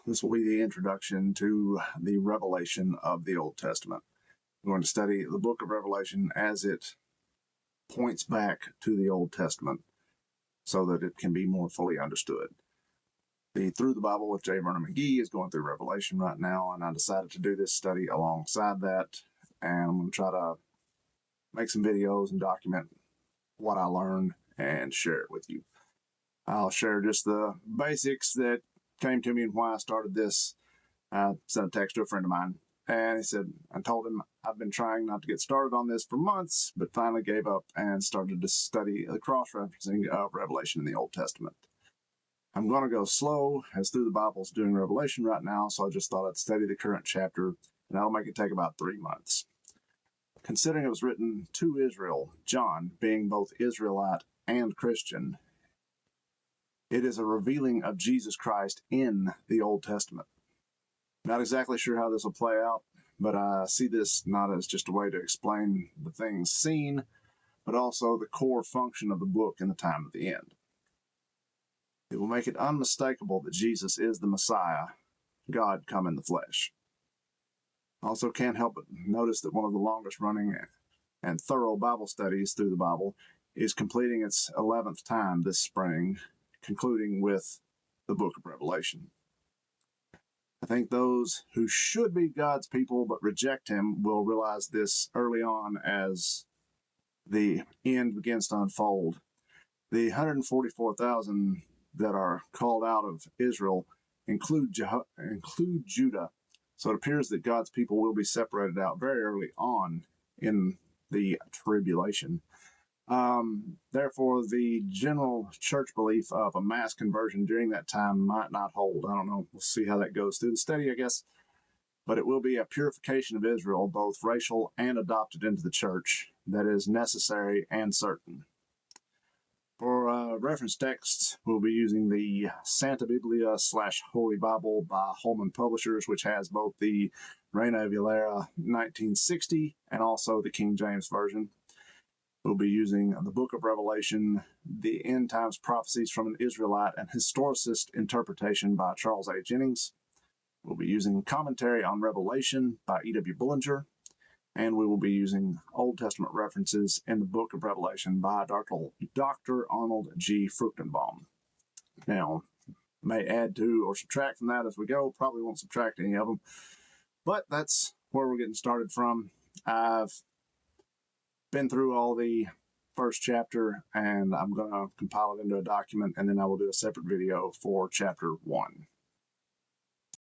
This will be the introduction to the revelation of the Old Testament. We're going to study the book of Revelation as it points back to the Old Testament so that it can be more fully understood. The Thru the Bible with J. Vernon McGee is going through Revelation right now, and I decided to do this study alongside that, and I'm going to try to make some videos and document what I learned and share it with you. I'll share just the basics that came to me and why I started this. I sent a text to a friend of mine, and he said, I told him I've been trying not to get started on this for months, but finally gave up and started to study the cross-referencing of Revelation in the Old Testament. I'm going to go slow, as Thru the Bible's doing Revelation right now, so I just thought I'd study the current chapter, and that'll make it take about 3 months. Considering it was written to Israel, John, being both Israelite and Christian, it is a revealing of Jesus Christ in the Old Testament. Not exactly sure how this will play out, but I see this not as just a way to explain the things seen, but also the core function of the book in the time of the end. It will make it unmistakable that Jesus is the Messiah, God come in the flesh. Also can't help but notice that one of the longest running and thorough Bible studies through the Bible is completing its 11th time this spring, concluding with the book of Revelation. I think those who should be God's people but reject him will realize this early on as the end begins to unfold. The 144,000 that are called out of Israel include Judah, so it appears that God's people will be separated out very early on in the tribulation. Therefore, the general church belief of a mass conversion during that time might not hold. I don't know. We'll see how that goes through the study, I guess. But it will be a purification of Israel, both racial and adopted into the church, that is necessary and certain. For reference texts, we'll be using the Santa Biblia / Holy Bible by Holman Publishers, which has both the Reina Valera 1960 and also the King James Version. We'll be using the book of Revelation, the End Times Prophecies from an Israelite and Historicist Interpretation by Charles A. Jennings. We'll be using Commentary on Revelation by E.W. Bullinger. And we will be using Old Testament references in the book of Revelation by Dr. Arnold G. Fruchtenbaum. Now, may add to or subtract from that as we go. Probably won't subtract any of them. But that's where we're getting started from. I've been through all the first chapter, and I'm going to compile it into a document, and then I will do a separate video for chapter 1.